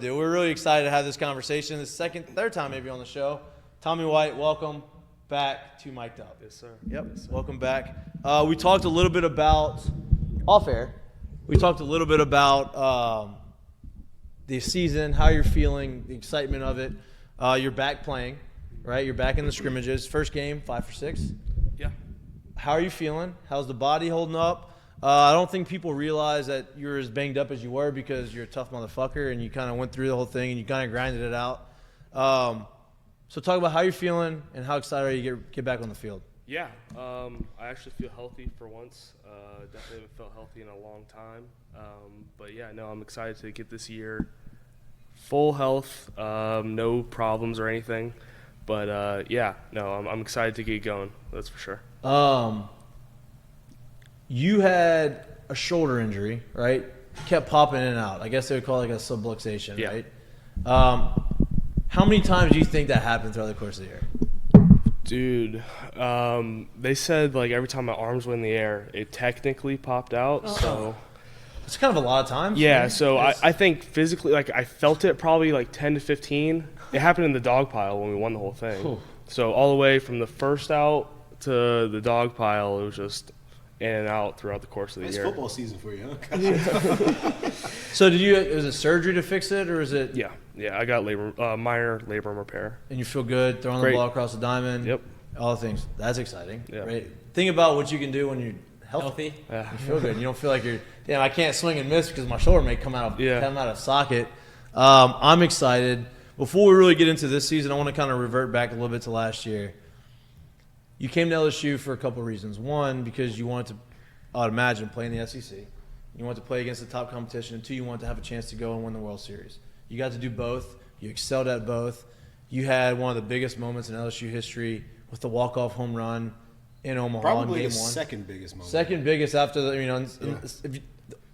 Dude, we're really excited to have this conversation. The third time maybe on the show. Tommy White, welcome back to Mik'd Up. Yes, sir. Yep, Yes, sir. welcome back. We talked a little bit about, off air, we talked a little bit about the season, how you're feeling, the excitement of it. You're back playing, right? You're back in the scrimmages. First game, 5 for 6. Yeah. How are you feeling? How's the body holding up? I don't think people realize that you're as banged up as you were because you're a tough motherfucker and you kind of went through the whole thing and you kind of grinded it out. So talk about how you're feeling and how excited are you to get back on the field. Yeah. I actually feel healthy for once. Definitely haven't felt healthy in a long time. But yeah, no, I'm excited to get this year full health, no problems or anything. But yeah, no, I'm excited to get going. That's for sure. You had a shoulder injury, right? Kept popping in and out. I guess they would call it like a subluxation, Yeah. right? How many times do you think that happened throughout the course of the year? Dude, they said like every time my arms went in the air, it technically popped out. So It's kind of a lot of times. yeah, right? so I think physically, like I felt it probably like 10 to 15. It happened in the dog pile when we won the whole thing. Whew. So all the way from the first out to the dog pile, it was just in and out throughout the course of the Nice year. football season for you, huh? So was it surgery to fix it or is it? Yeah, I got minor labrum repair. And you feel good throwing the Great. ball across the diamond? Yep. All the things. That's exciting. Yeah. Right? Think about what you can do when you're healthy. Yeah. You feel good. You don't feel like you're, damn, I can't swing and miss because my shoulder may come out of socket. I'm excited. Before we really get into this season, I want to kind of revert back a little bit to last year. You came to LSU for a couple of reasons. One, because you wanted to, I would imagine, play in the SEC. You wanted to play against the top competition. And two, you wanted to have a chance to go and win the World Series. You got to do both. You excelled at both. You had one of the biggest moments in LSU history with the walk-off home run in Omaha Probably in the Game 1. second biggest moment. Second biggest after the,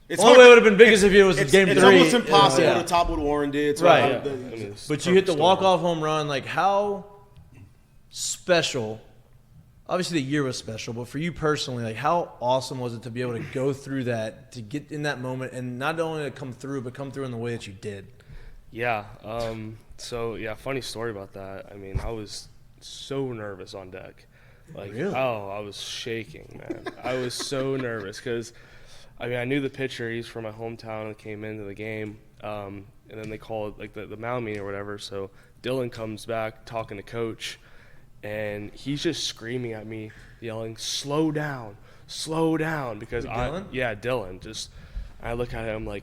It's only way it would have been biggest if it was Game 3. It's almost impossible Yeah. to top what Warren did. So Right. I mean, it's But you hit the perfect walk-off home run. Like, how special – obviously the year was special, but for you personally, like, how awesome was it to be able to go through that, to get in that moment, and not only to come through, but come through in the way that you did? Yeah. So yeah, funny story about that. I mean, I was so nervous on deck. Like, Really? oh, I was shaking, man. I was so nervous because, I mean, I knew the pitcher. He's from my hometown and came into the game. And then they called like the mound meeting or whatever. So Dylan comes back talking to coach, and he's just screaming at me, yelling, slow down, because Dylan. Just, I look at him like,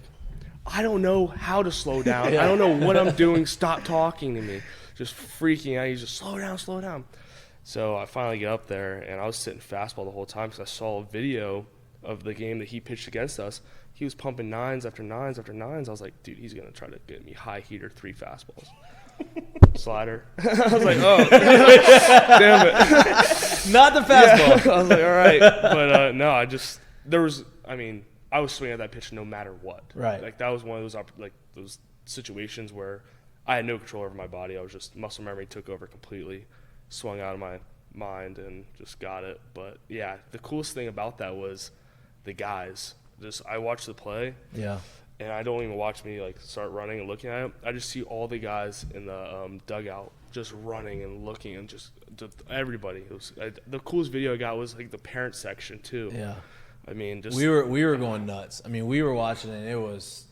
I don't know how to slow down. I don't know what I'm doing. Stop talking to me. Just freaking out. He's just, slow down. So I finally get up there, and I was sitting fastball the whole time because I saw a video of the game that he pitched against us. He was pumping nines after nines after nines. I was like, dude, he's going to try to get me high heater 3 fastballs. Slider. I was like, oh, damn it. Not the fastball. Yeah. I was like, all right. But no, I was swinging at that pitch no matter what. Right. Like, that was one of those situations where I had no control over my body. I was just, muscle memory took over completely, swung out of my mind and just got it. But yeah, the coolest thing about that was the guys. I watched the play. Yeah. And I don't even watch me like start running and looking at it. I just see all the guys in the dugout just running and looking and just everybody. The coolest video I got was like the parent section too. Yeah. I mean, just We were going nuts. I mean, we were watching it, and it was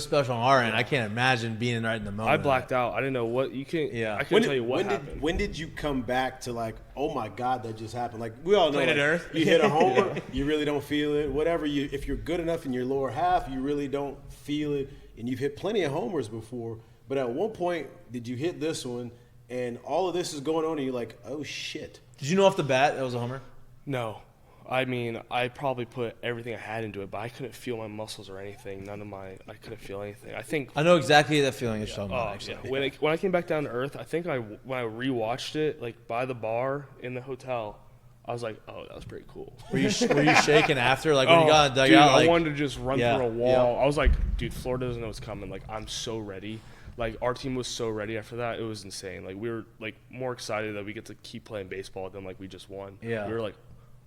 special on our end. I can't imagine being right in the moment. I blacked out. I didn't know what you can. Yeah. I couldn't tell you what happened. When did you come back to like, oh my God, that just happened? Like, we all know, Planet like, Earth. you hit a homer, you really don't feel it. Whatever, if you're good enough in your lower half, you really don't feel it. And you've hit plenty of homers before, but at one point, did you hit this one, and all of this is going on, and you're like, oh shit. Did you know off the bat that was a homer? No. I mean, I probably put everything I had into it, but I couldn't feel my muscles or anything. I couldn't feel anything. I know exactly that feeling you're talking about, actually. Yeah. When I came back down to earth, I think when I rewatched it, like by the bar in the hotel, I was like, oh, that was pretty cool. Were you shaking after? Like when you got in the dude, dugout? I wanted to just run Yeah, through a wall. yeah. I was like, dude, Florida doesn't know what's coming. Like, I'm so ready. Like, our team was so ready after that. It was insane. Like, we were, like, more excited that we get to keep playing baseball than, like, we just won. Yeah. We were like,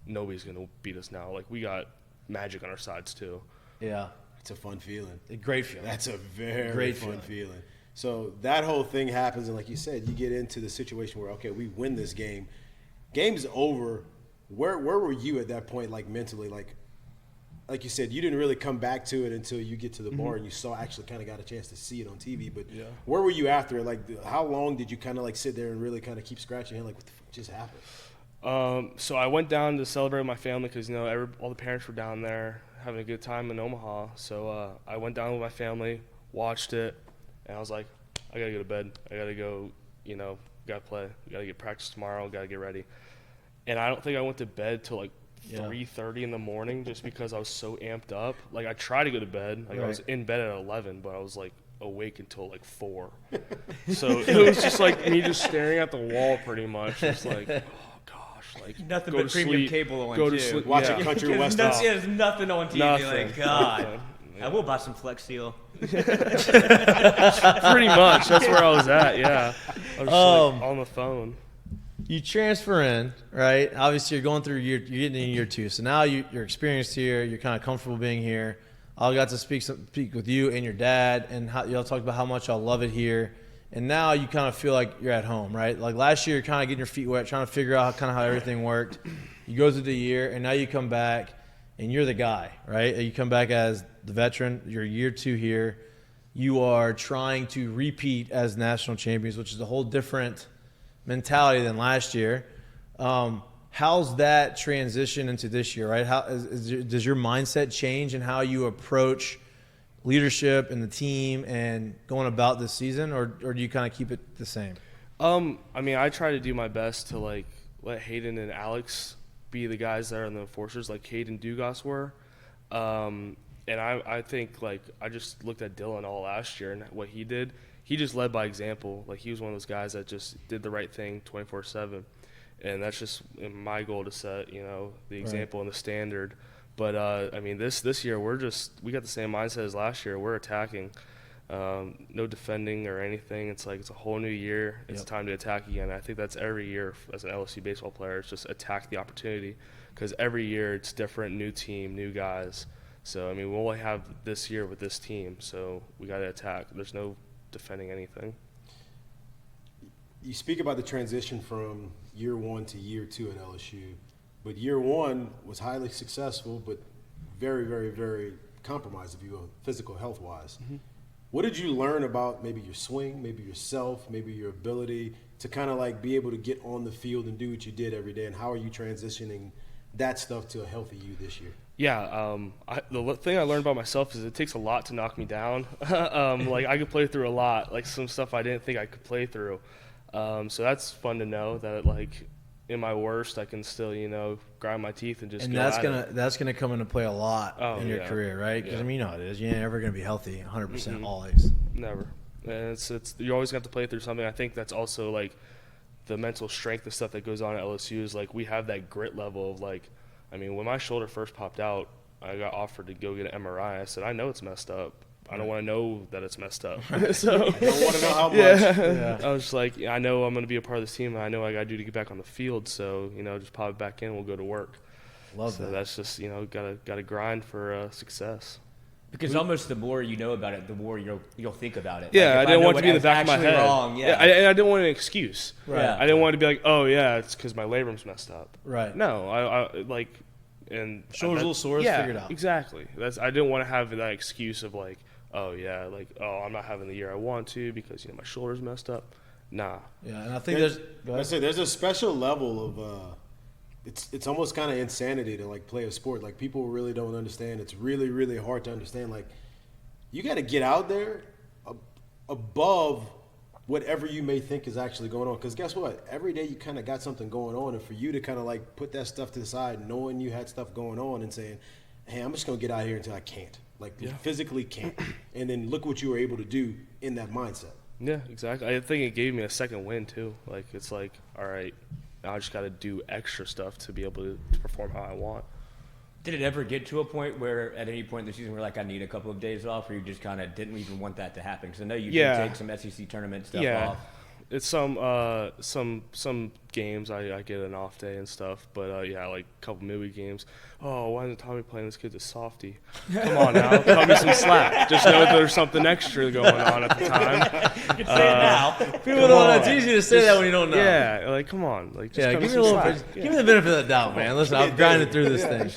nobody's going to beat us now. Like, we got magic on our sides, too. Yeah. It's a fun feeling. A great feeling. That's a very great fun feeling. So that whole thing happens, and like you said, you get into the situation where, okay, we win this game. Game's over. Where were you at that point, like mentally? Like you said, you didn't really come back to it until you get to the bar and you actually kind of got a chance to see it on TV. But where were you after? Like, how long did you kind of like sit there and really kind of keep scratching your head? Like, what the fuck just happened? So I went down to celebrate with my family because, all the parents were down there having a good time in Omaha. So I went down with my family, watched it, and I was like, I got to go to bed. I got to go, got to play. Got to get practice tomorrow. Got to get ready. And I don't think I went to bed till like 3:30 in the morning just because I was so amped up. Like, I tried to go to bed. Like, I was in bed at 11, but I was like awake until like 4. So it was just like me just staring at the wall pretty much. Just like, oh gosh, like nothing go but to premium sleep, cable on go to too. sleep, Watching country western. There's nothing on TV. Nothing. Like, God, Nothing. I will buy some Flex Seal. Pretty much. That's where I was at. Yeah, I was just like on the phone. You transfer in, right? Obviously, you're going through you're getting in year 2. So now you're experienced here. You're kind of comfortable being here. I got to speak with you and your dad, and y'all talked about how much y'all love it here. And now you kind of feel like you're at home, right? Like last year, you're kind of getting your feet wet, trying to figure out how everything worked. You go through the year, and now you come back, and you're the guy, right? You come back as the veteran. You're year 2 here. You are trying to repeat as national champions, which is a whole different mentality than last year. How's that transition into this year, right? Does your mindset change in how you approach leadership and the team and going about this season, or do you kind of keep it the same? I mean, I try to do my best to like let Hayden and Alex be the guys that are in the enforcers, like Hayden Dugas were. And I think like I just looked at Dylan all last year and what he did. He just led by example. Like, he was one of those guys that just did the right thing 24/7. And that's just my goal to set, the example and the standard. But, I mean, this year we got the same mindset as last year. We're attacking. No defending or anything. It's like it's a whole new year. It's time to attack again. I think that's every year as an LSU baseball player. It's just attack the opportunity because every year it's different, new team, new guys. So, I mean, we'll only have this year with this team, so we got to attack. There's no defending anything. You speak about the transition from year 1 to year 2 at LSU, but year 1 was highly successful, but very, very, very compromised, if you will, physical health-wise. Mm-hmm. What did you learn about maybe your swing, maybe yourself, maybe your ability to kind of like be able to get on the field and do what you did every day, and how are you transitioning that stuff to a healthy you this year? Yeah, the thing I learned about myself is it takes a lot to knock me down. Like, I could play through a lot, like some stuff I didn't think I could play through. So that's fun to know that, like, in my worst, I can still, grind my teeth and just. And that's gonna come into play a lot in your career, right? Because I mean, you know how it is. You're never gonna be healthy 100% always. Never. And it's you always have to play through something. I think that's also like the mental strength and stuff that goes on at LSU is like we have that grit level of like. I mean, when my shoulder first popped out, I got offered to go get an MRI. I said, I know it's messed up. I don't want to know that it's messed up. So I don't want to know how much. Yeah. I was just like, I know I'm going to be a part of this team. And I know what I got to do to get back on the field. So, just pop it back in. We'll go to work. Love that. That's just, got to grind for success. Because almost the more you know about it, the more you'll think about it. Yeah, like, I didn't want it to be in the back of my head. Wrong, yeah. I didn't want an excuse. Right. Yeah. I didn't want it to be like, oh, yeah, it's because my labrum's messed up. Right. No, I like, and shoulder's a little sore. Yeah, figured out. Exactly. I didn't want to have that excuse of like, oh yeah, like I'm not having the year I want to because my shoulder's messed up. Nah. Yeah, and I think there's a special level of it's almost kind of insanity to like play a sport. Like, people really don't understand. It's really, really hard to understand. Like, you got to get out there above whatever you may think is actually going on. Because guess what? Every day you kind of got something going on. And for you to kind of like put that stuff to the side, knowing you had stuff going on and saying, hey, I'm just going to get out here until I can't. Like, physically can't. And then look what you were able to do in that mindset. Yeah, exactly. I think it gave me a second win, too. Like, it's like, all right, now I just got to do extra stuff to be able to perform how I want. Did it ever get to a point where, at any point in the season, where like I need a couple of days off, or you just kind of didn't even want that to happen? Because I know you did take some SEC tournament stuff off. It's some games, I get an off day and stuff. But yeah, like a couple midweek games. Oh, why isn't Tommy playing? This kid's a softie. Come on now, cut me some slack. Just know that there's something extra going on at the time. You can say it now. People don't. It's easy to say that when you don't know. Yeah, like come on, like just cut me give me some a little. slack. Give me the benefit of the doubt, man. Listen, I've grinded through this thing.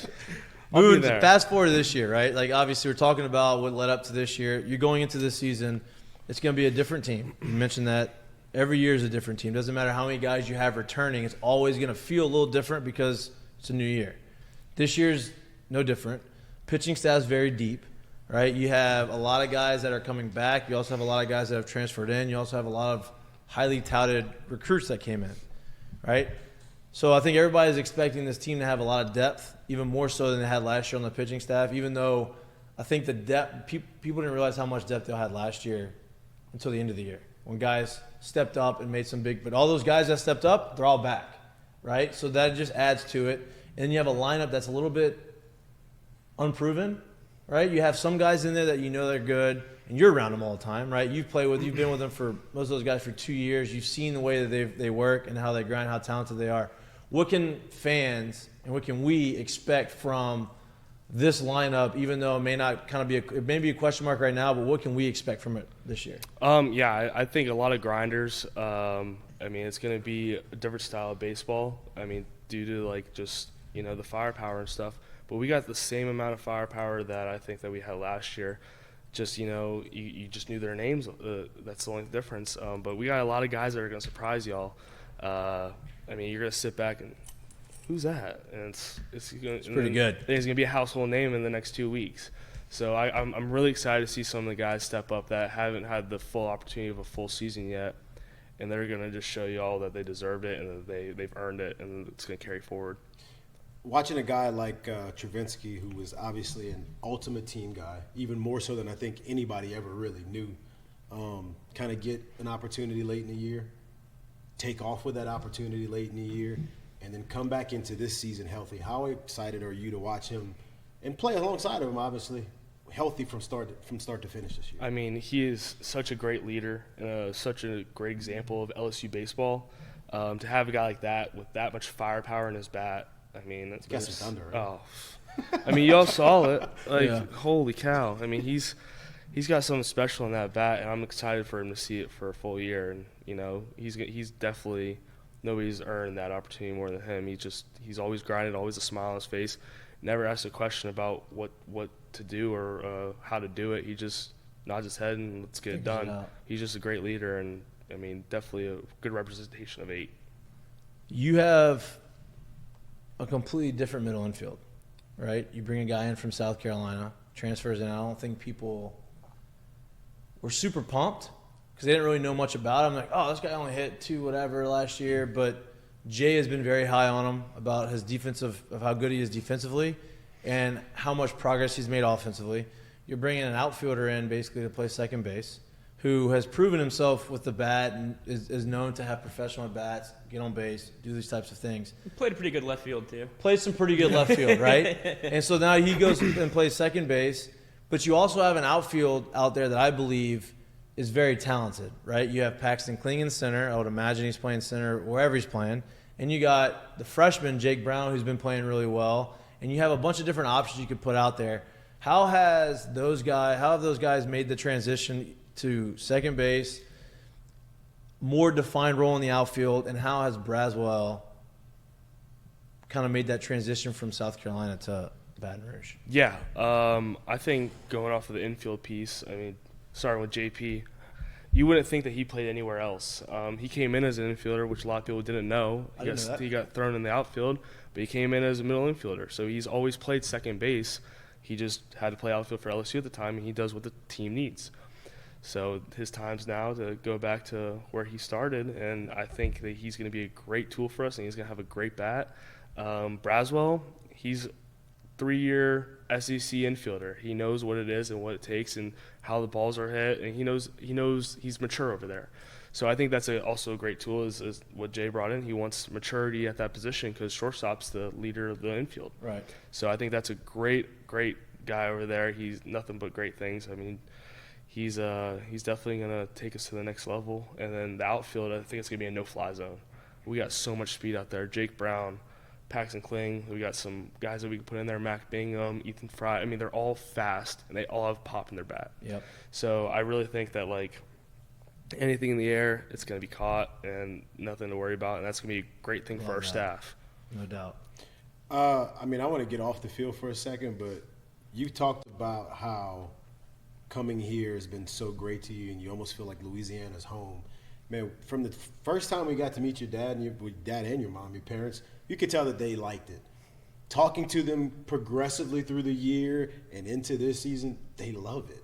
I'll be Moving there. fast forward to this year, right? Like obviously we're talking about what led up to this year. You're going into this season. It's going to be a different team. You mentioned that every year is a different team. Doesn't matter how many guys you have returning. It's always going to feel a little different because it's a new year. This year's no different. Pitching staff's very deep, right? You have a lot of guys that are coming back. You also have a lot of guys that have transferred in. You also have a lot of highly touted recruits that came in, right? So I think everybody's expecting this team to have a lot of depth, even more so than they had last year on the pitching staff, even though I think the depth, people didn't realize how much depth they had last year until the end of the year when guys stepped up and made some big – but all those guys that stepped up, they're all back, right? So that just adds to it. And you have a lineup that's a little bit unproven, right? You have some guys in there that you know they're good, and you're around them all the time, right? You've been with them for – most of those guys for 2 years. You've seen the way that they work and how they grind, how talented they are. What can fans and what can we expect from this lineup, even though it may not kind of be it may be a question mark right now, but what can we expect from it this year? Yeah, I think a lot of grinders. I mean, it's going to be a different style of baseball. I mean, due to like just, you know, the firepower and stuff. But we got the same amount of firepower that I think that we had last year. Just, you know, you just knew their names. That's the only difference. But we got a lot of guys that are going to surprise y'all. I mean, you're going to sit back and, who's that? And it's pretty good. I think it's going to be a household name in the next 2 weeks. So I'm really excited to see some of the guys step up that haven't had the full opportunity of a full season yet. And they're going to just show you all that they deserved it and that they've earned it, and it's going to carry forward. Watching a guy like Travinsky, who was obviously an ultimate team guy, even more so than I think anybody ever really knew, kind of get an opportunity late in the year, take off with that opportunity late in the year, and then come back into this season healthy. How excited are you to watch him and play alongside of him, obviously, healthy from start to finish this year? I mean, he is such a great leader, such a great example of LSU baseball. To have a guy like that with that much firepower in his bat, I mean, that's got some thunder, right? Oh, I mean, y'all saw it. Like, Yeah. Holy cow! I mean, he's got something special in that bat, and I'm excited for him to see it for a full year. And you know, he's definitely nobody's earned that opportunity more than him. He's always grinded, always a smile on his face, never asked a question about what to do or how to do it. He just nods his head and let's get it done. He's just a great leader, and I mean, definitely a good representation of 8. You have a completely different middle infield, right? You bring a guy in from South Carolina, transfers in. I don't think people were super pumped because they didn't really know much about him. Like, oh, this guy only hit 2 whatever last year. But Jay has been very high on him about his of how good he is defensively and how much progress he's made offensively. You're bringing an outfielder in basically to play second base who has proven himself with the bat and is known to have professional at-bats, get on base, do these types of things. He played a pretty good left field, too. Played some pretty good left field, right? And so now he goes and plays second base. But you also have an outfield out there that I believe is very talented, right? You have Paxton Kling in center. I would imagine he's playing center wherever he's playing. And you got the freshman, Jake Brown, who's been playing really well. And you have a bunch of different options you could put out there. How have those guys made the transition to second base, more defined role in the outfield, and how has Braswell kind of made that transition from South Carolina to Baton Rouge? Yeah, I think going off of the infield piece, I mean, starting with JP, you wouldn't think that he played anywhere else. He came in as an infielder, which a lot of people didn't know. He got thrown in the outfield, but he came in as a middle infielder. So he's always played second base. He just had to play outfield for LSU at the time, and he does what the team needs. So his time's now to go back to where he started, and I think that he's going to be a great tool for us, and he's going to have a great bat. Braswell, he's 3-year SEC infielder. He knows what it is and what it takes and how the balls are hit, and he knows he's mature over there. So I think that's also a great tool is what Jay brought in. He wants maturity at that position because shortstop's the leader of the infield. Right. So I think that's a great guy over there. He's nothing but great things. I mean, he's definitely going to take us to the next level. And then the outfield, I think it's going to be a no-fly zone, we got so much speed out there. Jake Brown, Paxton Kling, we got some guys that we can put in there, Mac Bingham, Ethan Fry. I mean, they're all fast, and they all have pop in their bat. Yep. So I really think that, like, anything in the air, it's going to be caught and nothing to worry about, and that's going to be a great thing for our staff. No doubt. I mean, I want to get off the field for a second, but you talked about how coming here has been so great to you, and you almost feel like Louisiana's home. Man, from the first time we got to meet your dad and your mom, your parents, you could tell that they liked it. Talking to them progressively through the year and into this season, they love it.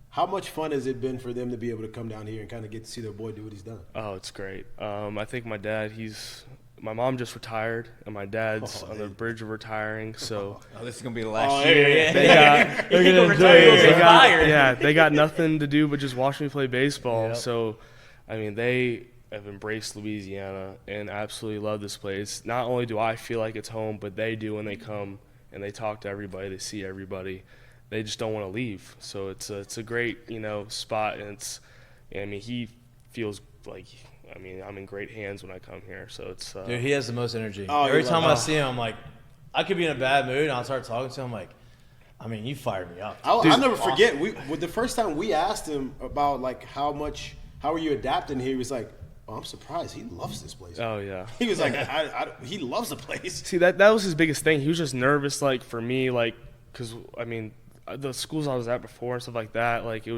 How much fun has it been for them to be able to come down here and kind of get to see their boy do what he's done? Oh, it's great. I think my dad, my mom just retired, and my dad's on the verge of retiring. So this is gonna be the last year. They got nothing to do but just watch me play baseball. Yep. So, I mean, they have embraced Louisiana and absolutely love this place. Not only do I feel like it's home, but they do when they come and they talk to everybody, they see everybody. They just don't want to leave. So it's a great, spot, and he feels like, I'm in great hands when I come here. So it's dude, he has the most energy. Oh, every time I see him, I'm like, I could be in a bad mood and I'll start talking to him like, you fired me up. I'll never forget. The first time we asked him about like how are you adapting here, he was like, "Oh, I'm surprised. He loves this place." Oh yeah. He was like, he loves the place. See, that was his biggest thing. He was just nervous, like for me, like because the schools I was at before and stuff like that, like it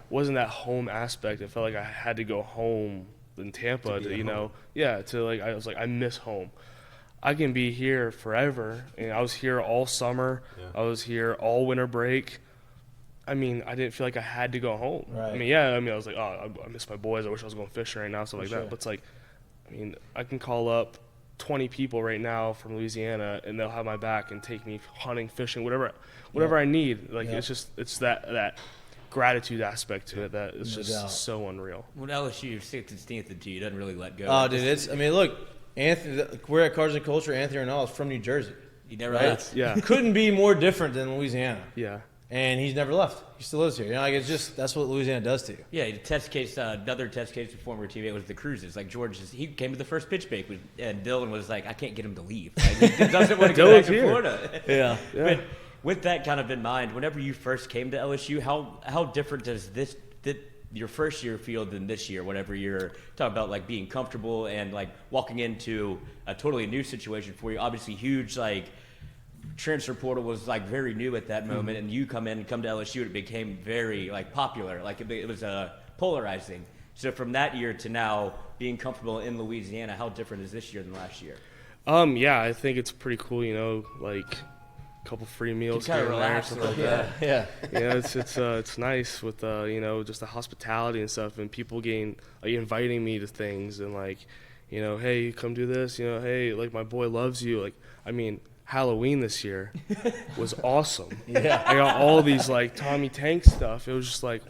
wasn't that home aspect. It felt like I had to go home in Tampa I was like, I miss home. I can be here forever, and I was here all summer. Yeah. I was here all winter break. I didn't feel like I had to go home. Right. I was like, oh, I miss my boys. I wish I was going fishing right now, stuff like that. But it's like, I can call up 20 people right now from Louisiana, and they'll have my back and take me hunting, fishing, whatever I need. Like it's that gratitude aspect to it that is just so unreal. When LSU 16th and T doesn't really let go. Oh, dude, look, Anthony, we're at Cards and Culture. Anthony Arnell is from New Jersey. He never left. Yeah, couldn't be more different than Louisiana. Yeah, and he's never left. He still lives here. That's what Louisiana does to you. Yeah, another test case of former teammate was the Cruises. Like George, he came to the first pitch bake, and Dylan was like, I can't get him to leave. Like, he doesn't want to go back to Florida. Yeah. But with that kind of in mind, whenever you first came to LSU, how different does your first year feel than this year? Whenever you're talking about like being comfortable and like walking into a totally new situation for you, obviously huge like transfer portal was like very new at that moment, and you come to LSU, it became very like popular, like it was polarizing. So from that year to now, being comfortable in Louisiana, how different is this year than last year? Yeah, I think it's pretty cool. Like couple free meals here and there, stuff like that. Yeah. It's nice with just the hospitality and stuff, and people inviting me to things and like, hey, come do this, hey, like my boy loves you. Like, Halloween this year was awesome. Yeah. I got all these like Tommy Tank stuff. It was just like,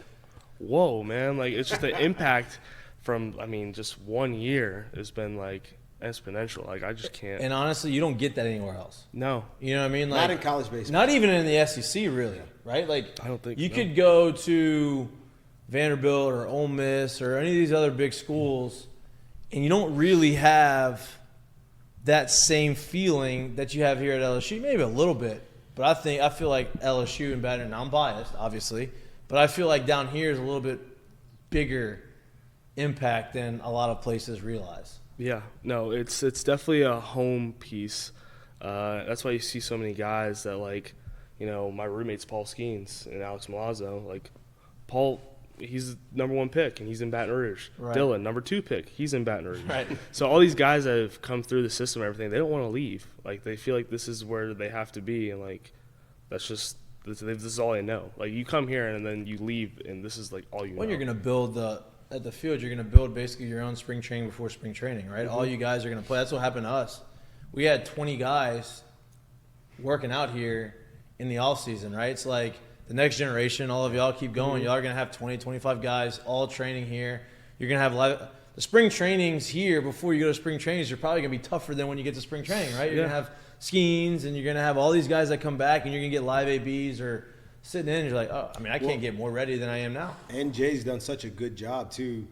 whoa, man. Like it's just the impact from just 1 year has been like exponential. Like I just can't. And honestly, you don't get that anywhere else. No. You know what I mean? Like, not in college baseball. Not even in the SEC, really. Right? Like I don't think you could go to Vanderbilt or Ole Miss or any of these other big schools, and you don't really have that same feeling that you have here at LSU. Maybe a little bit, but I feel like LSU and Baton. I'm biased, obviously, but I feel like down here is a little bit bigger impact than a lot of places realize. Yeah, no, it's definitely a home piece. That's why you see so many guys that like, my roommates Paul Skeens and Alex Milazzo. Like, Paul, he's the number 1 pick and he's in Baton Rouge. Right. Dylan, number 2 pick, he's in Baton Rouge. Right. So all these guys that have come through the system and everything, they don't want to leave. Like they feel like this is where they have to be, and like this is all they know. Like you come here and then you leave, and this is like all you know. When you're gonna build at the field, you're going to build basically your own spring training before spring training, right? Mm-hmm. All you guys are going to play. That's what happened to us. We had 20 guys working out here in the off season, right? It's like the next generation, all of y'all keep going. Mm-hmm. Y'all are going to have 20, 25 guys all training here. You're going to have the spring trainings here before you go to spring trainings. You're probably going to be tougher than when you get to spring training, right? You're going to have Skeens, and you're going to have all these guys that come back, and you're going to get live ABs or sitting in, and you're like, I can't get more ready than I am now. And Jay's done such a good job, too,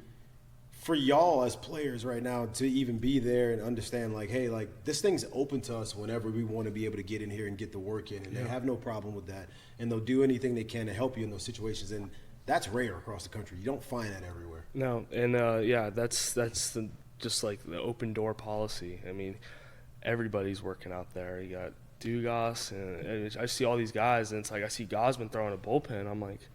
for y'all as players right now to even be there and understand, like, hey, like, this thing's open to us whenever we want to be able to get in here and get the work in, and they have no problem with that, and they'll do anything they can to help you in those situations, and that's rare across the country. You don't find that everywhere. No, and that's just like the open door policy. I mean, everybody's working out there. You got Dugas, and I see all these guys, and it's like I see Gosman throwing a bullpen. I'm like,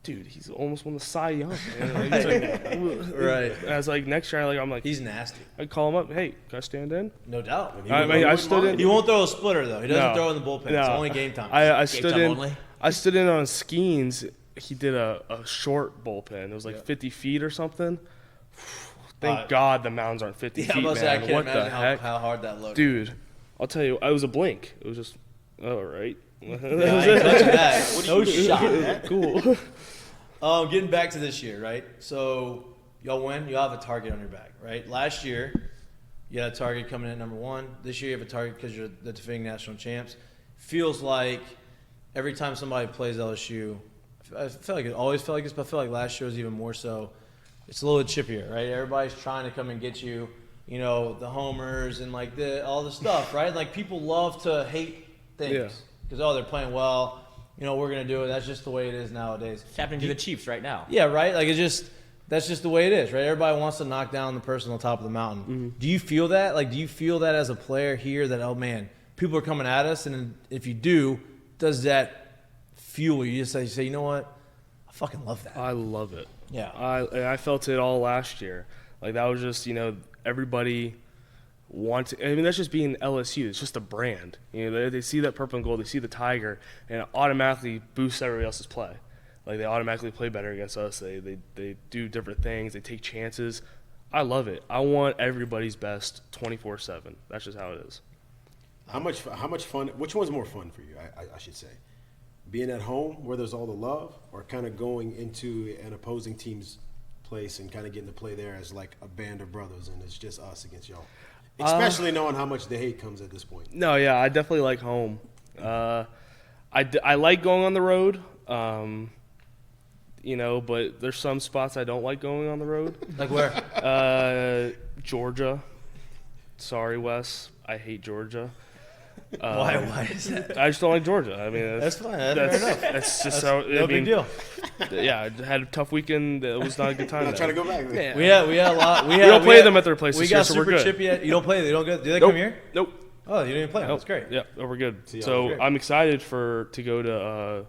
dude, he's almost won the Cy Young. Man. Like, Right. I was like, next year, I'm like, He's nasty. I call him up. Hey, can I stand in? No doubt. I stood in. He won't throw a splitter though. He doesn't No. throw in the bullpen. No. It's only game time. I Game stood time in. only? I stood in on Skeens. He did a short bullpen. It was like 50 feet or something. Thank God the mounds aren't 50 yeah, feet, I'm about to say, I man. can't What the imagine heck? how hard that looked. Dude, I'll tell you, it was a blink. It was just, all right. Yeah, I ain't touching that. No shot. Cool. Getting back to this year, right? So y'all win. You have a target on your back, right? Last year, you had a target coming in at number 1. This year, you have a target because you're the defending national champs. Feels like every time somebody plays LSU, I feel like it always felt like this, but I feel like last year was even more so. It's a little chippier, right? Everybody's trying to come and get you, you know, the homers and like all the stuff, right? Like people love to hate things because they're playing well. You know, we're gonna do it. That's just the way it is nowadays. It's happening to the Chiefs right now. Yeah, right. Like that's just the way it is, right? Everybody wants to knock down the person on top of the mountain. Mm-hmm. Do you feel that? Like, do you feel that as a player here? That, oh man, people are coming at us, and if you do, does that fuel you? You say, you know what? I fucking love that. I love it. Yeah. I felt it all last year. Like, that was just, you know, everybody wanted. I mean, that's just being LSU. It's just a brand. You know, they see that purple and gold, they see the tiger, and it automatically boosts everybody else's play. Like, they automatically play better against us. They do different things. They take chances. I love it. I want everybody's best 24/7. That's just how it is. How much fun? Which one's more fun for you? I should say, being at home where there's all the love, or kind of going into an opposing team's place and kind of getting to play there as like a band of brothers, and it's just us against y'all. Especially knowing how much the hate comes at this point. No, yeah, I definitely like home. I like going on the road. You know, but there's some spots I don't like going on the road. Like where? Georgia. Sorry, Wes. I hate Georgia. Why is that? I just don't like Georgia. I mean, That's fine. That's fair enough. That's just how. No big deal. Yeah, I had a tough weekend. It was not a good time. I'm not trying to go back. Yeah. We had a lot. We don't play them at their place We this got year, so we're super good. chippy. You don't play. They don't go. Do they Nope. come here? Nope. Oh, you didn't even play them. Nope. That's great. Yeah, we're good. See, So great. I'm excited to go to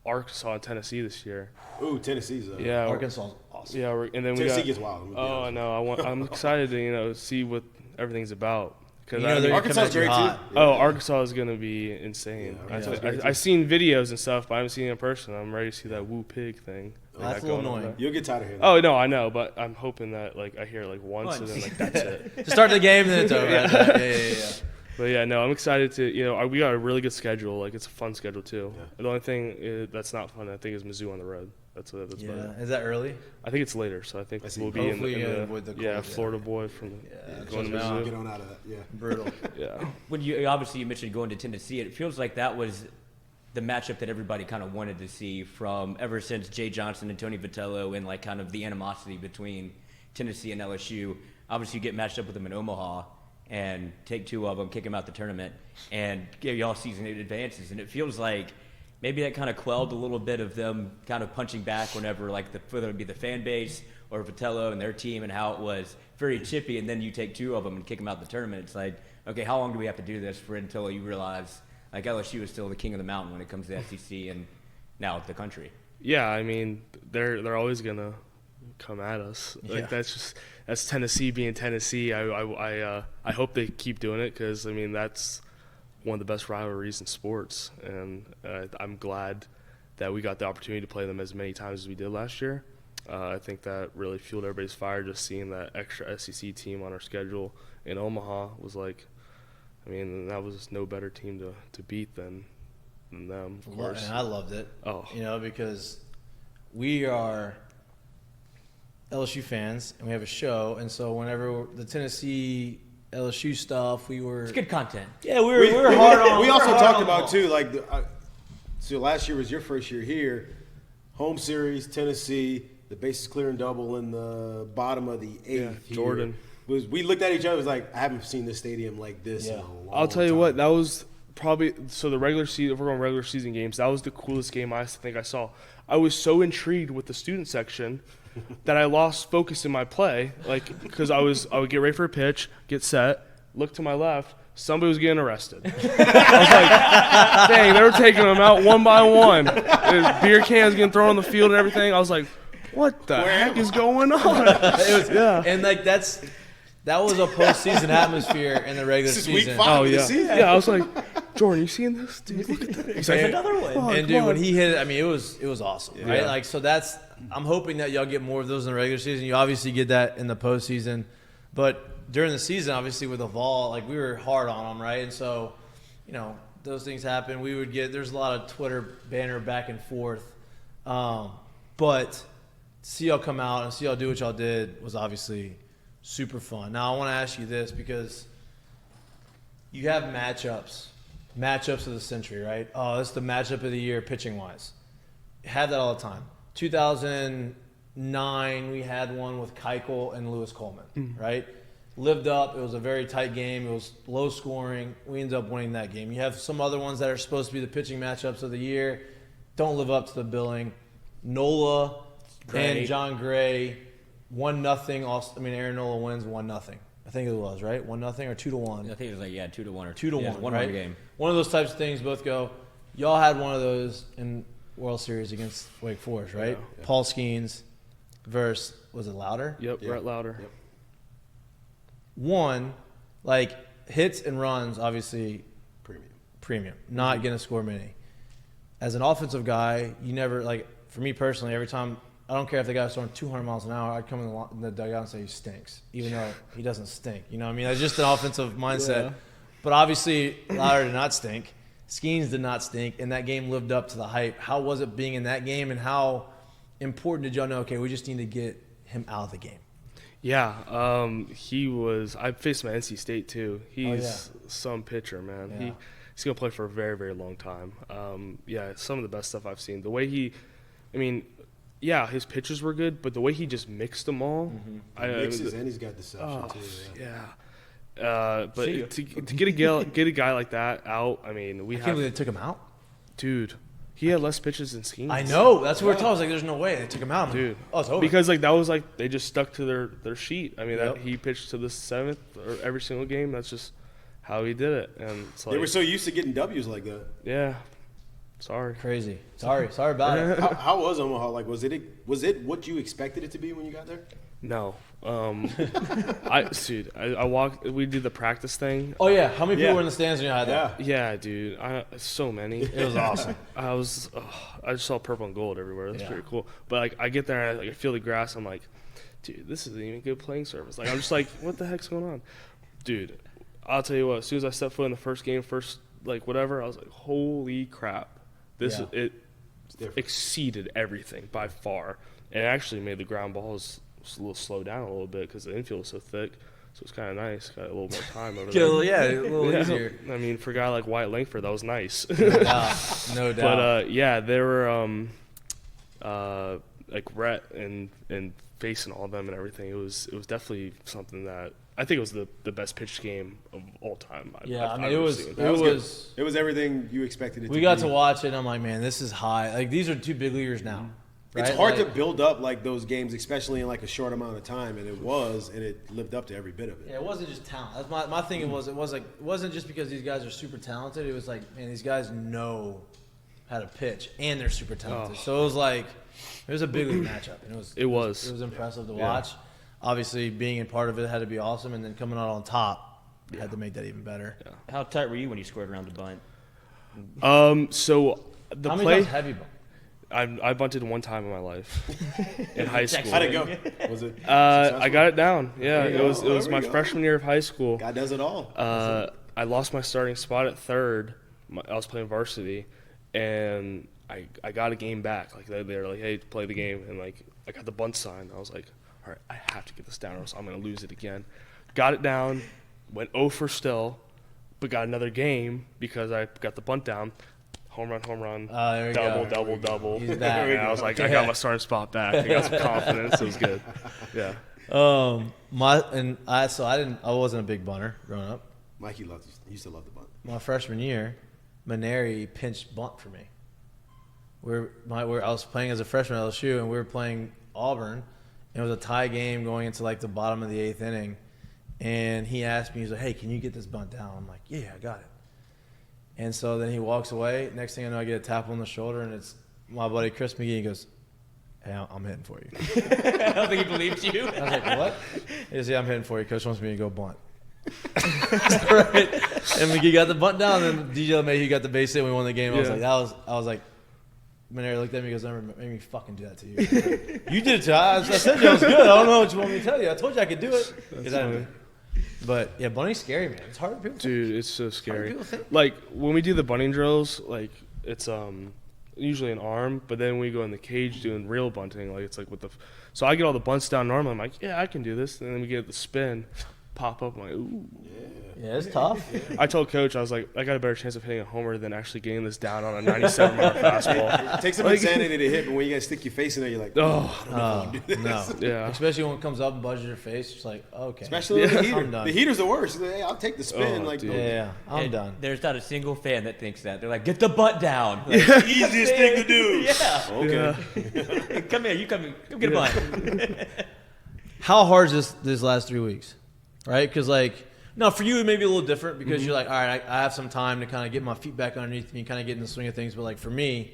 Arkansas and Tennessee this year. Ooh, Tennessee's Yeah, Arkansas is awesome. Yeah, and then Tennessee we gets wild. Oh, I know. I'm excited to see what everything's about. Because You know they're Arkansas coming is at you great hot. too. Arkansas is going to be insane. Yeah, Arkansas is great, too. I've seen videos and stuff, but I haven't seen it in person. I'm ready to see that Woo Pig thing. That's a going little on annoying. You'll get tired of hearing. Oh no, I know, but I'm hoping that I hear it once and then that's it. To start the game, then it's over. Yeah. But yeah, no, I'm excited to we got a really good schedule. Like, it's a fun schedule too. Yeah. The only thing that's not fun, I think, is Mizzou on the road. That's Yeah. better. Is that early? I think it's later, so I think I see. we'll be Hopefully, in avoid the the cold, Florida boy from going to just Mizzou. Get on out of that. Yeah. Brutal. Yeah. When you mentioned going to Tennessee, it feels like that was the matchup that everybody kind of wanted to see from ever since Jay Johnson and Tony Vitello, and like kind of the animosity between Tennessee and LSU. Obviously, you get matched up with them in Omaha and take 2 of them, kick them out the tournament, and give y'all season advances. And it feels like maybe that kind of quelled a little bit of them kind of punching back whenever, whether it be the fan base or Vitello and their team, and how it was very chippy. And then you take 2 of them and kick them out the tournament. It's like, okay, how long do we have to do this until you realize LSU is still the king of the mountain when it comes to SEC and now the country? Yeah, I mean, they're always gonna come at us. That's Tennessee being Tennessee. I hope they keep doing it, because I mean, that's one of the best rivalries in sports, and I'm glad that we got the opportunity to play them as many times as we did last year. I think that really fueled everybody's fire. Just seeing that extra SEC team on our schedule in Omaha was that was no better team to beat than them, of course. And I loved it. Oh. Because we are LSU fans and we have a show, and so whenever the Tennessee LSU stuff, we were It's good content. Yeah, we were hard on. We also were hard talked on about them. too, so last year was your first year here, home series, Tennessee. the bases clearing double in the bottom of the 8th. Yeah, Jordan. We looked at each other. It was like, I haven't seen this stadium like this in a long I'll tell you time. what, that was probably the regular season. If we're going regular season games, that was the coolest game I think I saw. I was so intrigued with the student section that I lost focus in my play, because I would get ready for a pitch, get set, look to my left, somebody was getting arrested. I was like, dang, they were taking them out one by one. There's beer cans getting thrown on the field and everything. I was like, what the heck is going on? And like that was a postseason atmosphere in the regular This is week season. 5 of the yeah. season. Yeah, I was like, Jordan, you seeing this? Dude, look at that. There's another one. And dude, when he hit it, I mean, it was awesome, right? Yeah. Like, so I'm hoping that y'all get more of those in the regular season. You obviously get that in the postseason, but during the season, obviously with the Vol, like we were hard on them, right? And so, those things happen. There's a lot of Twitter banner back and forth, but to see y'all come out and see y'all do what y'all did was obviously super fun. Now, I want to ask you this because you have matchups of the century, right? Oh, this is the matchup of the year pitching-wise. Had that all the time. 2009, we had one with Keuchel and Lewis Coleman, right? Lived up. It was a very tight game. It was low scoring. We ended up winning that game. You have some other ones that are supposed to be the pitching matchups of the year. Don't live up to the billing. Nola and John Gray, 1-0. Aaron Nola wins 1-0. I think it was, right? 1-0 or 2-1. I think it was like 2-1 or 2-1, one right? game. One of those types of things. Both go. Y'all had one of those in World Series against Wake Forest, right? Yeah. Paul Skeens versus, was it Louder? Yep, Brett Louder. Yep. One, like hits and runs, obviously premium. Not going to score many. As an offensive guy, you never, like, for me personally, every time, I don't care if the guy's throwing 200 miles an hour, I'd come in the dugout and say he stinks, even though he doesn't stink. You know what I mean? That's just an offensive mindset. Yeah. But obviously, Louder did not stink. Skeens did not stink, and that game lived up to the hype. How was it being in that game, and how important did y'all know, okay, we just need to get him out of the game? Yeah, he was. I faced him at NC State too. He's some pitcher, man. Yeah. He's gonna play for a very, very long time. Some of the best stuff I've seen. The way his pitches were good, but the way he just mixed them all. Mixes and he's got deception too. Yeah. But to get a guy like that out, I Can't believe they took him out. Dude. He had less pitches than Skeens. I know. That's what we're told. I was like, there's no way. They took him out. Dude. Oh, it's over. Because that was they just stuck to their sheet. I mean, Yep. he pitched to the 7th or every single game. That's just how he did it. And it's They were so used to getting W's like that. yeah. Sorry. Crazy. Sorry about it. How was Omaha? Like, was it what you expected it to be when you got there? No. I walked. We did the practice thing. Oh, yeah. How many people were in the stands when you had that? Yeah, dude. So many. It was awesome. I just saw purple and gold everywhere. That's pretty cool. But I get there and I feel the grass. I'm like, dude, this isn't even good playing surface. I'm just like, what the heck's going on, dude? I'll tell you what. As soon as I stepped foot in the first game, whatever, I was like, holy crap! It exceeded everything by far, and it actually made the ground balls slow down a little bit because the infield was so thick. So it's kind of nice. Got a little more time over there. A little easier. I mean, for a guy like Wyatt Langford, that was nice. No doubt. But they were Rhett and facing all of them and everything. It was definitely something that I think it was the best pitched game of all time. It was everything you expected it to be. We got to watch it, and I'm like, man, this is high. Like, these are two big leaguers now. It's right? hard to build up like those games, especially in like a short amount of time, and it lived up to every bit of it. Yeah, it wasn't just talent. That's my thing. It wasn't just because these guys are super talented. It was like, man, these guys know how to pitch, and they're super talented. So it was a big league matchup, and it was impressive to watch. Obviously, being a part of it had to be awesome, and then coming out on top had to make that even better. Yeah. How tight were you when you scored around the bunt? So the How many play. times have you bunt? I bunted one time in my life in high school. How'd it go? Was it? I got it down. Yeah, it was There we my go. freshman year of high school. God does it all. I lost my starting spot at third. I was playing varsity, and I got a game back. Like they were like, "Hey, play the game," and I got the bunt sign. I was like, "All right, I have to get this down, or else I'm gonna lose it again." Got it down, went 0 for still, but got another game because I got the bunt down. home run, There we go. double. He's back. And I was like, I got my starting spot back. I got some confidence. It was good. Yeah. I wasn't a big bunter growing up. Mikey he used to love the bunt. My freshman year, Maneri pinched bunt for me. I was playing as a freshman at LSU, and we were playing Auburn. And it was a tie game going into like the bottom of the 8th inning. And he asked me, he's like, "Hey, can you get this bunt down?" I'm like, "Yeah, I got it." And so then he walks away. Next thing I know, I get a tap on the shoulder, and it's my buddy Chris Mikkie. He goes, "Hey, I'm hitting for you." I don't think he believes you. I was like, "What?" He goes, "Yeah, I'm hitting for you. Coach wants me to go bunt." Right. And Mikie got the bunt down, and DJ LeMahieu got the base hit. And we won the game. I was like, Maneri looked at me and goes, "Never made me fucking do that to you." You did it to I said it was good. I don't know what you want me to tell you. I told you I could do it. But yeah, bunting's scary, man. It's hard for people. Dude, it's so scary. People think. Like when we do the bunting drills, like it's usually an arm, but then we go in the cage doing real bunting, like it's like with the. So I get all the bunts down normally. I'm like, yeah, I can do this, and then we get the spin, pop up. I'm like, ooh. Yeah, it's tough. I told Coach, I was like, I got a better chance of hitting a homer than actually getting this down on a 97-mile fastball. It takes some insanity to hit, but when you guys stick your face in there, you're like, oh, I don't know if I want to do this. No. Yeah. Especially when it comes up and buzzes your face, it's like, okay. Especially the heater. I'm done. The heater's the worst. Hey, I'll take the spin. Yeah, I'm done. There's not a single fan that thinks that. They're like, get the butt down. Like, easiest thing to do. Yeah. Okay. Hey, come here. You come get a butt. How hard is this last 3 weeks? Right? Because, no, for you it may be a little different because you're like, all right, I have some time to kind of get my feet back underneath me, kind of get in the swing of things. But, for me,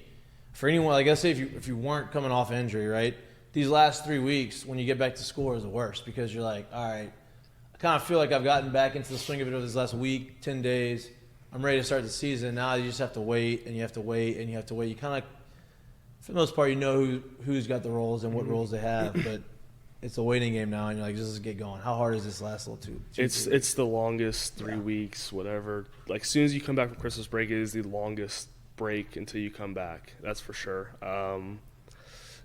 for anyone, let's say if you weren't coming off injury, right, these last 3 weeks when you get back to school is the worst because you're like, all right, I kind of feel like I've gotten back into the swing of it over this last week, 10 days. I'm ready to start the season. Now you just have to wait, and you have to wait, and you have to wait. You kind of, for the most part, you know who's got the roles and what roles they have, but it's a waiting game now, and you're like, just get going. How hard is this last little two? It's the longest 3 weeks, whatever. Like, as soon as you come back from Christmas break, it is the longest break until you come back. That's for sure.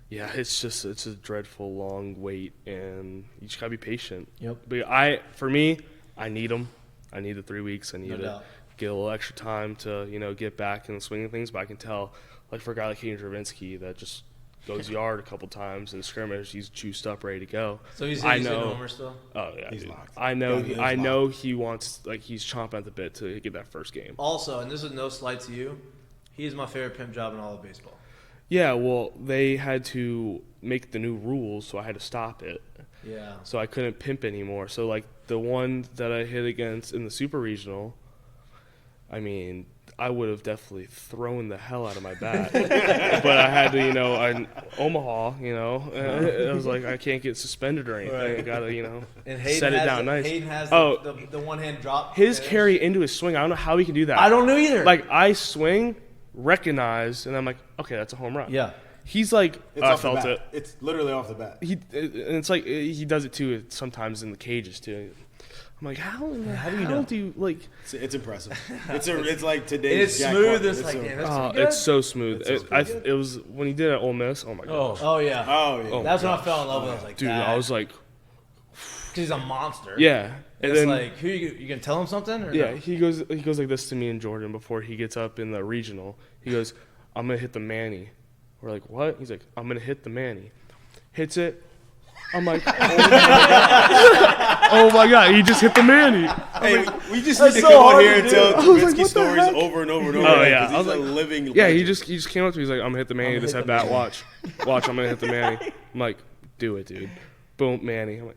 Yeah, it's a dreadful long wait, and you just gotta be patient. Yep. But for me, I need them. I need the 3 weeks. I need No to doubt. get a little extra time to get back in the swing of things. But I can tell, like for a guy like Hayden Dravinsky that just goes yard a couple times in scrimmage, he's juiced up, ready to go. So he's I hitting know. homer still? Oh yeah, He's dude. locked. I know. Yeah, I he's know locked. he wants he's chomping at the bit to get that first game. Also, and this is no slight to you, he's my favorite pimp job in all of baseball. Yeah, well, they had to make the new rules, so I had to stop it. Yeah. So I couldn't pimp anymore. So like the one that I hit against in the Super Regional, I mean, I would have definitely thrown the hell out of my bat. But I had to, in Omaha, I was like, I can't get suspended or anything. Right. I gotta, And set it down nice. Hayden has the one hand drop. His finish. carry into his swing, I don't know how he can do that. I don't know either. Like, I swing, recognize, and I'm like, okay, that's a home run. Yeah. He's like, It's I off the felt bat. it. It's literally off the bat. And it's like he does it too sometimes in the cages too. I'm like, how do you know? It's impressive. It's like today's It's Jack smooth. Carter. It's like, so- man, that's pretty good. It's so smooth. It's so good. It was when he did it at Ole Miss. Oh my gosh, Oh yeah. Oh yeah. Oh, That's when I gosh. fell in love with. I was like, dude, that. I was like, because he's a monster. yeah. And It's then like, who you gonna tell him something? Or yeah, no? he goes like this to me and Jordan before he gets up in the regional. He goes, I'm gonna hit the Manny. We're like, what? He's like, I'm gonna hit the Manny. Hits it. I'm like, oh my god, he just hit the Manny. Hey, we just need to so come on hard here to and do. tell I was like, Trubisky what the stories heck? over and over and over. Oh, again, yeah. 'cause I was he's a like, living. Yeah, legend. he just came up to me. He's like, I'm gonna hit the Manny I'm this gonna at hit the bat. Manny. Watch, I'm gonna hit the Manny. I'm like, do it, dude. Boom, Manny. I'm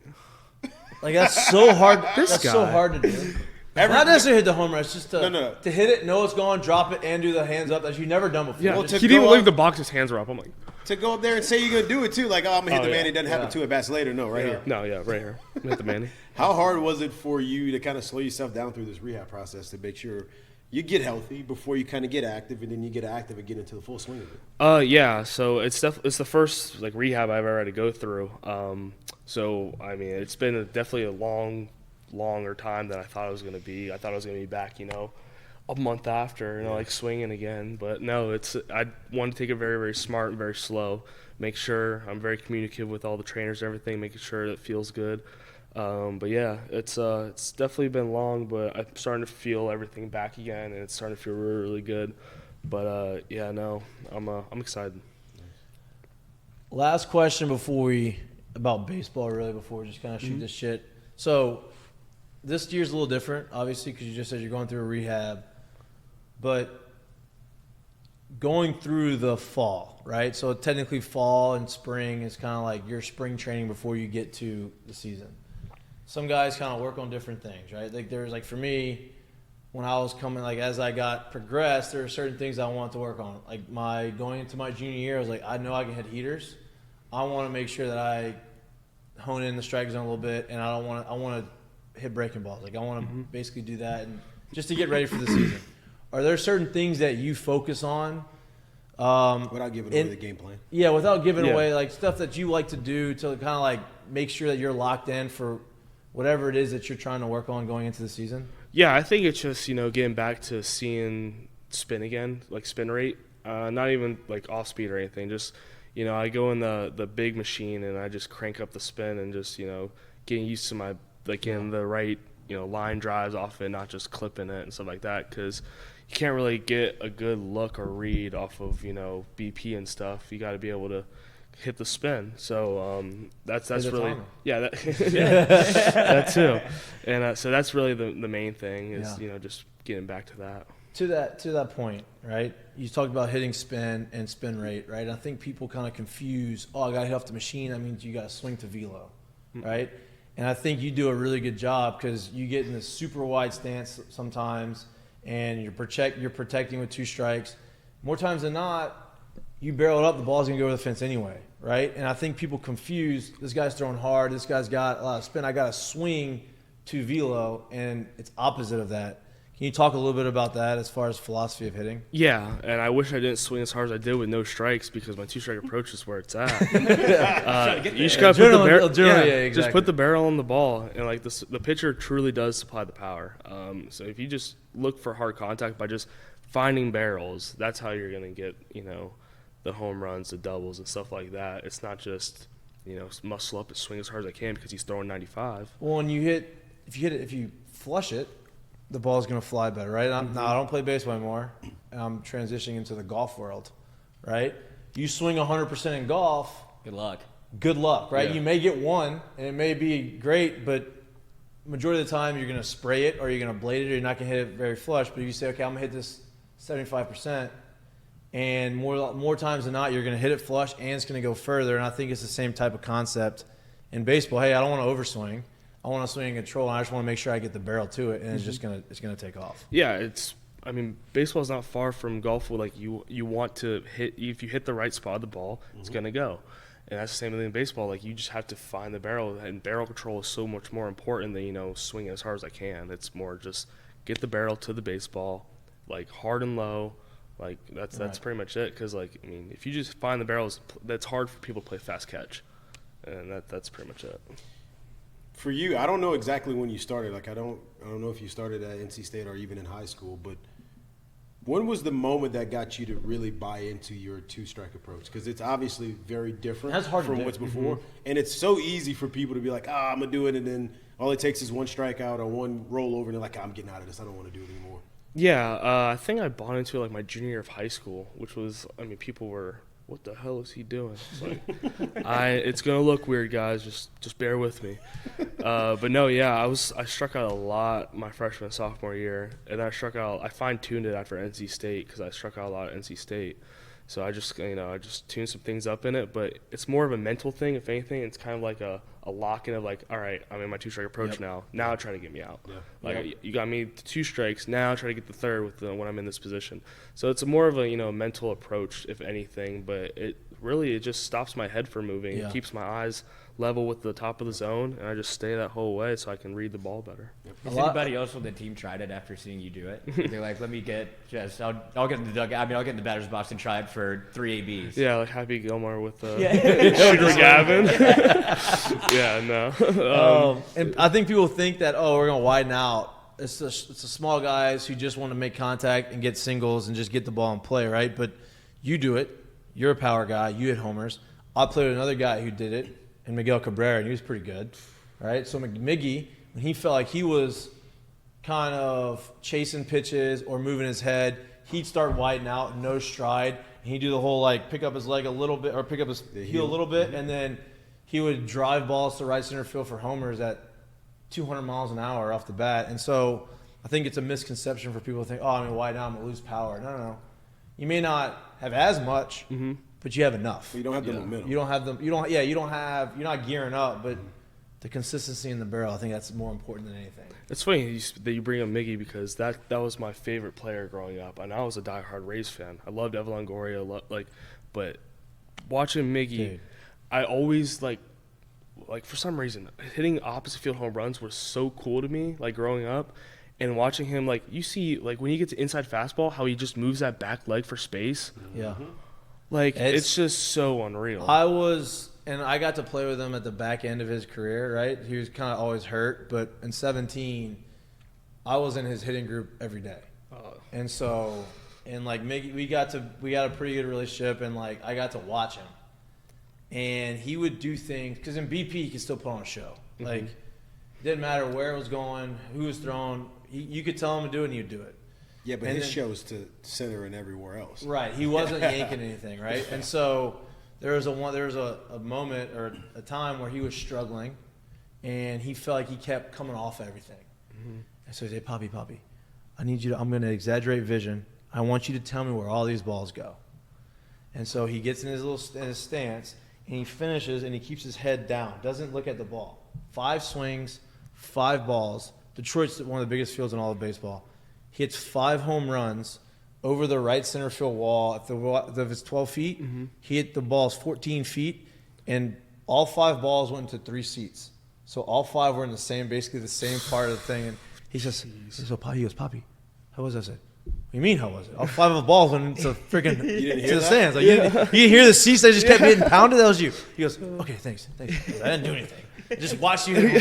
like, that's so hard. This that's so guy. hard to do. Not necessarily hit the home run. It's just to No. to hit it, know it's gone, drop it, and do the hands up that you've never done before. yeah. Well, He to didn't even go leave up- the box. His hands were up. I'm like, to go up there and say you're gonna do it too. Like, oh, I'm gonna hit Oh, the yeah. man. It doesn't happen Yeah. two at bats later. No, right Yeah. here. no, yeah, right here. I'm gonna hit the Manny. How hard was it for you to kind of slow yourself down through this rehab process to make sure you get healthy before you kind of get active, and then you get active and get into the full swing of it? Yeah. So it's the first rehab I've ever had to go through. So I mean, it's been definitely a longer time than I thought it was going to be. I thought I was going to be back, a month after, swinging again. But no, I want to take it very, very smart and very slow. Make sure I'm very communicative with all the trainers and everything, making sure it feels good. But yeah, it's definitely been long, but I'm starting to feel everything back again, and it's starting to feel really, really good. But no, I'm excited. Last question before we just kind of shoot this shit. So this year's a little different, obviously, because you just said you're going through a rehab. But going through the fall, right? So technically fall and spring is kind of like your spring training before you get to the season. Some guys kind of work on different things, right? Like there's like for me, when I was coming, like as I got progressed, there are certain things I wanted to work on. Like going into my junior year, I was like, I know I can hit heaters. I want to make sure that I hone in the strike zone a little bit, and I want to hit breaking balls. Like I want to basically do that, and just to get ready for the season. Are there certain things that you focus on? Without giving away the game plan. Yeah, without giving away like stuff that you like to do to kind of like make sure that you're locked in for whatever it is that you're trying to work on going into the season. Yeah, I think it's just getting back to seeing spin again, like spin rate. Not even like off speed or anything. Just I go in the big machine and I just crank up the spin and just getting used to my getting the right line drives off it, not just clipping it and stuff like that, because you can't really get a good look or read off of BP and stuff. You got to be able to hit the spin. So that's really that too. And so that's really the main thing is just getting back to that. To that point, right? You talked about hitting spin and spin rate, right? I think people kind of confuse. Oh, I got to hit off the machine. That means you got to swing to velo, right? And I think you do a really good job because you get in this super wide stance sometimes, and you're protecting with two strikes. More times than not, you barrel it up, the ball's gonna go over the fence anyway, right? And I think people confuse, this guy's throwing hard, this guy's got a lot of spin, I got to swing to velo, and it's opposite of that. Can you talk a little bit about that as far as philosophy of hitting? Yeah, and I wish I didn't swing as hard as I did with no strikes because my two-strike approach is where it's at. You just got to put the barrel. Just put the barrel on the ball, and like the pitcher truly does supply the power. So if you just look for hard contact by just finding barrels, that's how you're going to get the home runs, the doubles, and stuff like that. It's not just muscle up and swing as hard as I can because he's throwing 95. Well, when if you flush it, the ball's going to fly better, right? I don't play baseball anymore. I'm transitioning into the golf world, right? You swing 100% in golf. Good luck, right? Yeah. You may get one, and it may be great, but majority of the time you're going to spray it or you're going to blade it or you're not going to hit it very flush. But if you say, okay, I'm going to hit this 75%, and more times than not, you're going to hit it flush and it's going to go further. And I think it's the same type of concept in baseball. Hey, I don't want to overswing. I want to swing in control, and I just want to make sure I get the barrel to it, and it's gonna take off. Yeah, baseball is not far from golf. Where you want to hit, if you hit the right spot of the ball, it's gonna go, and that's the same thing in baseball. Like you just have to find the barrel, and barrel control is so much more important than swinging as hard as I can. It's more just get the barrel to the baseball, like hard and low. Like that's pretty much it. Because if you just find the barrels, that's hard for people to play fast catch, and that's pretty much it. For you, I don't know exactly when you started. Like I don't know if you started at NC State or even in high school, but when was the moment that got you to really buy into your two-strike approach? Because it's obviously very different from what's before. And it's so easy for people to be like, I'm going to do it, and then all it takes is one strikeout or one rollover, and they're like, I'm getting out of this. I don't want to do it anymore. Yeah, I think I bought into it my junior year of high school, which was, people were, what the hell is he doing? It's gonna look weird, guys. Just bear with me. But no, yeah, I struck out a lot my freshman and sophomore year, and then I fine-tuned it after NC State because I struck out a lot at NC State. So I just tuned some things up in it, but it's more of a mental thing. If anything, it's kind of like a lock-in of all right, I'm in my two-strike approach now. Now try to get me out. You got me to two strikes. Now try to get the third when I'm in this position. So it's more of a mental approach, if anything. But it just stops my head from moving. Yeah. It keeps my eyes level with the top of the zone, and I just stay that whole way so I can read the ball better. Has anybody else on the team tried it after seeing you do it? They're like, let me I'll get in the dugout. I'll get in the batter's box and try it for 3 ABs. Yeah, like Happy Gilmore with Sugar Gavin. Yeah, no. And I think people think that, we're going to widen out. It's the small guys who just want to make contact and get singles and just get the ball and play, right? But you do it. You're a power guy. You hit homers. I played with another guy who did it, and Miguel Cabrera, and he was pretty good, right? So Mikie, when he felt like he was kind of chasing pitches or moving his head, he'd start widening out, no stride, and he'd do the whole like pick up his leg a little bit or pick up his heel a little bit, and then he would drive balls to right center field for homers at 200 miles an hour off the bat. And so I think it's a misconception for people to think, oh, I'm going to widen out, I'm going to lose power. No. You may not have as much, but you have enough. But you don't have the momentum. You don't have the you're not gearing up, but the consistency in the barrel, I think that's more important than anything. It's funny that you bring up Mikie because that was my favorite player growing up, and I was a diehard Rays fan. I loved Evan Longoria, but watching Mikie, I always like for some reason hitting opposite field home runs was so cool to me. Like growing up, and watching him, like you see, like when he gets to inside fastball, how he just moves that back leg for space. Yeah, like it's just so unreal. I got to play with him at the back end of his career, right? He was kind of always hurt, but in 17, I was in his hitting group every day. And so, and like Mikie, we got a pretty good relationship, and like I got to watch him. And he would do things, because in BP he could still put on a show. Like, it didn't matter where it was going, who was throwing. You could tell him to do it, and he'd do it. Yeah, but his show's to center and everywhere else. Right. He wasn't yanking anything, right? And so there was a moment or a time where he was struggling, and he felt like he kept coming off everything. And so he said, Poppy, I need you to, I'm going to exaggerate vision. I want you to tell me where all these balls go. And so he gets in his stance, and he finishes, and he keeps his head down, doesn't look at the ball. 5 swings, 5 balls. Detroit's one of the biggest fields in all of baseball. He hits 5 home runs over the right center field wall. If it's 12 feet, he hit the balls 14 feet, and all 5 balls went into 3 seats. So all 5 were in basically the same part of the thing. And he goes, Poppy, how was that? I said, what do you mean, how was it? All 5 of the balls went into freaking to the stands. Like, you didn't hear the seats? They just kept getting pounded? That was you. He goes, okay, thanks. I didn't do anything. I just watched you.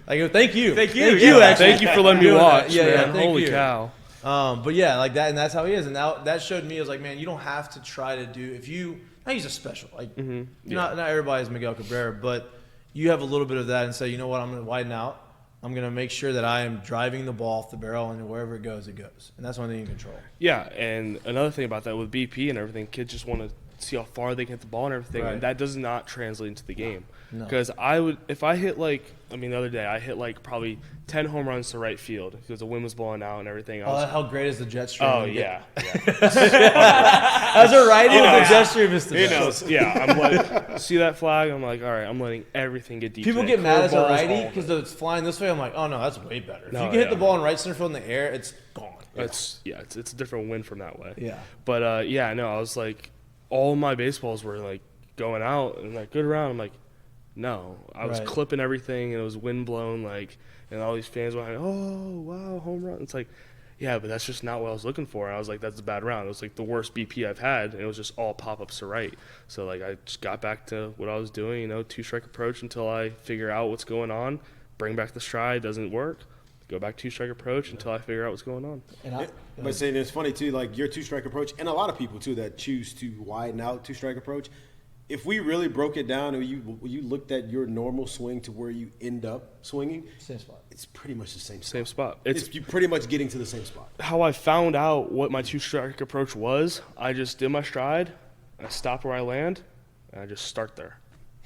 I go, thank you. Actually. Thank you for letting me watch, man. Holy cow. But yeah, like that, and that's how he is. And that showed me, I was like, man, you don't have to try to do, he's a special. Like, not everybody's Miguel Cabrera, but you have a little bit of that and say, you know what, I'm going to widen out. I'm going to make sure that I am driving the ball off the barrel, and wherever it goes, it goes. And that's one thing you control. Yeah, and another thing about that with BP and everything, kids just want to see how far they can hit the ball and everything, and that does not translate into the game. Because if I hit the other day, I hit probably 10 home runs to right field because the wind was blowing out and everything. How great is the jet stream? Oh, yeah. As a righty, the jet stream is the best. He knows. Yeah, I'm like, see that flag? I'm like, all right, I'm letting everything get deep. People get mad as a righty because it's flying this way. I'm like, oh, no, that's way better. If you can hit the ball in right center field in the air, it's gone. It's a different wind from that way. Yeah. But, I was like, all my baseballs were like going out and like good around. I'm like, no, I was clipping everything, and it was wind blown, and all these fans were like, oh, wow, home run. It's like, yeah, but that's just not what I was looking for. And I was like, that's a bad round. It was like the worst BP I've had, and it was just all pop-ups to right. So, I just got back to what I was doing, 2-strike approach until I figure out what's going on, bring back the stride, doesn't work, go back 2-strike approach until I figure out what's going on. But saying it's funny, too, like your 2-strike approach, and a lot of people, too, that choose to widen out 2-strike approach, if we really broke it down and you looked at your normal swing to where you end up swinging, same spot. It's pretty much the same spot. Same spot. It's you pretty much getting to the same spot. How I found out what my 2-strike approach was, I just did my stride, I stop where I land, and I just start there.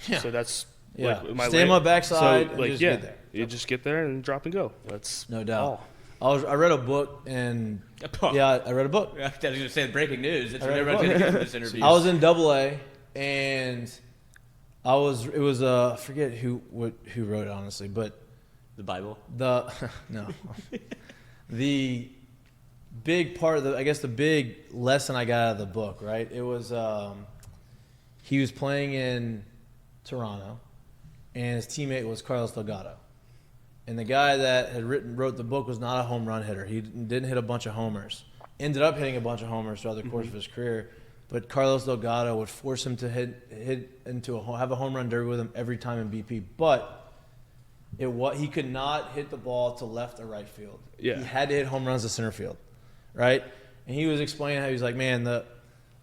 Yeah. So that's my stay on my backside and just get there. You just get there and drop and go. That's no doubt. I read a book and I read a book. I was going to say breaking news. That's what everyone's going to get from this interview. I was in AA. And it was I forget who wrote it honestly, but the Bible. The big part of the big lesson I got out of the book, right? It was he was playing in Toronto, and his teammate was Carlos Delgado, and the guy that had wrote the book was not a home run hitter. He didn't hit a bunch of homers. Ended up hitting a bunch of homers throughout the course of his career. But Carlos Delgado would force him to have a home run derby with him every time in BP. But he could not hit the ball to left or right field. Yeah. He had to hit home runs to center field, right? And he was explaining how he was like, man,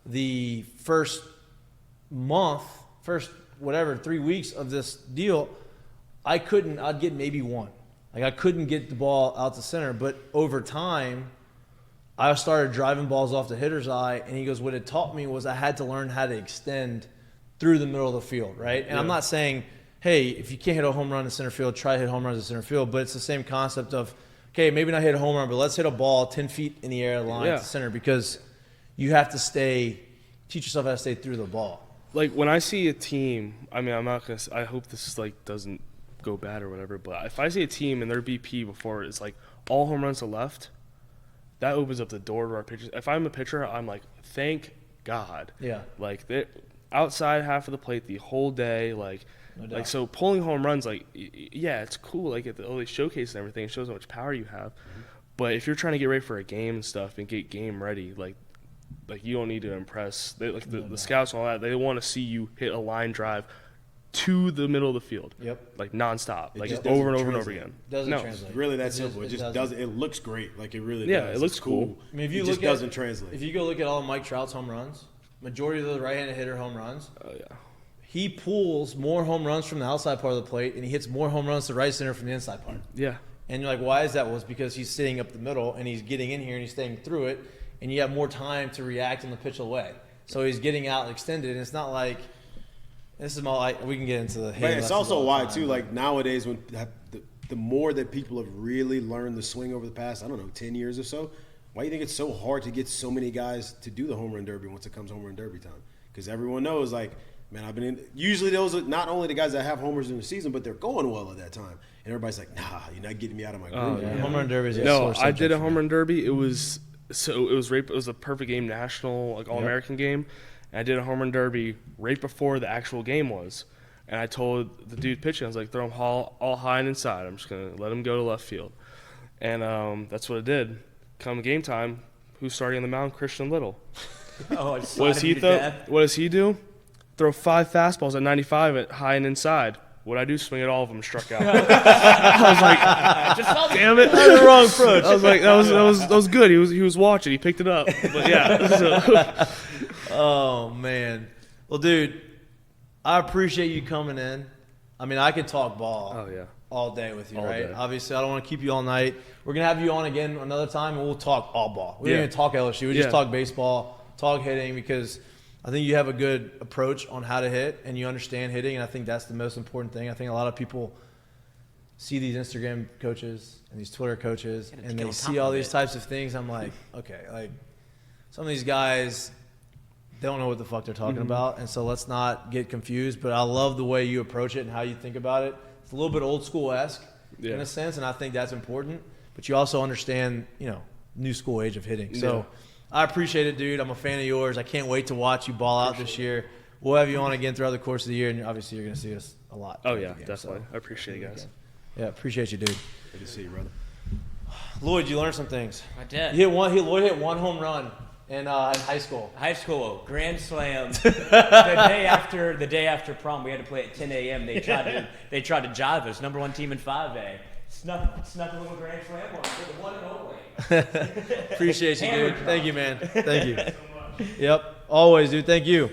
the first 3 weeks of this deal, I'd get maybe one. I couldn't get the ball out to center. But over time, I started driving balls off the hitter's eye, and he goes, what it taught me was I had to learn how to extend through the middle of the field, right? And I'm not saying, hey, if you can't hit a home run in center field, try to hit home runs in center field, but it's the same concept of, okay, maybe not hit a home run, but let's hit a ball 10 feet in the air line to center, because you have to teach yourself how to stay through the ball. Like, when I see a team, I mean, I'm not going to – I hope this, like, doesn't go bad or whatever, but if I see a team and their BP before it's, like, all home runs to left, that opens up the door to our pitchers. If I'm a pitcher, I'm like, thank God. Yeah. Like, outside half of the plate the whole day, like so pulling home runs, like, yeah, it's cool. Like, all these showcases and everything, it shows how much power you have. Mm-hmm. But if you're trying to get ready for a game and stuff and get game ready, like you don't need to impress. The scouts and all that, they want to see you hit a line drive to the middle of the field. Yep. Like, nonstop. Like, just over and doesn't over and over translate. again. Doesn't no. translate. Really that simple. It just doesn't. It looks great. Like, it really does. Yeah, it looks It's cool. I mean, if you it look just doesn't translate. If you go look at all of Mike Trout's home runs, majority of the right-handed hitter home runs, Oh, yeah. he pulls more home runs from the outside part of the plate, and he hits more home runs to right center from the inside part. Yeah. And you're like, why is that? Well, it's because he's sitting up the middle, and he's getting in here, and he's staying through it, and you have more time to react on the pitch away. So he's getting out and extended, and it's not like this is more like we can get into the. But it's also why too. Like, nowadays, when the more that people have really learned the swing over the past, I don't know, 10 years or so, why do you think it's so hard to get so many guys to do the home run derby once it comes home run derby time? Because everyone knows, like, man, I've been in. Usually, those are not only the guys that have homers in the season, but they're going well at that time, and everybody's like, "Nah, you're not getting me out of my groove." Yeah. Home run derby is a No, sore I did subject a for home me. run derby. It was a perfect game, national, like, all-American game. And I did a home run derby right before the actual game was. And I told the dude pitching, I was like, throw him all high and inside. I'm just going to let him go to left field. And that's what I did. Come game time, who's starting on the mound? Christian Little. Oh, What does he do? Throw 5 fastballs at 95 at high and inside. What'd I do? Swing at all of them, struck out. I was like, damn it. That's the wrong approach. I was like, that was good. He was watching. He picked it up. But yeah. Oh, man. Well, dude, I appreciate you coming in. I mean, I could talk ball all day with you, All right? day. Obviously, I don't want to keep you all night. We're going to have you on again another time, and we'll talk all ball. We don't even talk LSU. We just talk baseball, talk hitting, because I think you have a good approach on how to hit, and you understand hitting, and I think that's the most important thing. I think a lot of people see these Instagram coaches and these Twitter coaches, and they see all these types of things. I'm like, okay, like some of these guys – they don't know what the fuck they're talking about, and so let's not get confused. But I love the way you approach it and how you think about it. It's a little bit old school-esque in a sense, and I think that's important. But you also understand, new school age of hitting. So I appreciate it, dude. I'm a fan of yours. I can't wait to watch you ball out this year. We'll have you on again throughout the course of the year, and obviously you're going to see us a lot. Oh, yeah, definitely. I appreciate it, guys. Yeah, appreciate you, dude. Good to see you, brother. Lloyd, you learned some things. I did. Lloyd hit one home run in high school. High school, grand slam. the day after prom, we had to play at 10 a.m. They tried to jive us. Number 1 team in 5A. Snuck a little grand slam on for the one and only. Appreciate you, dude. Thank you, man. Thank you. Yep. Always, dude. Thank you.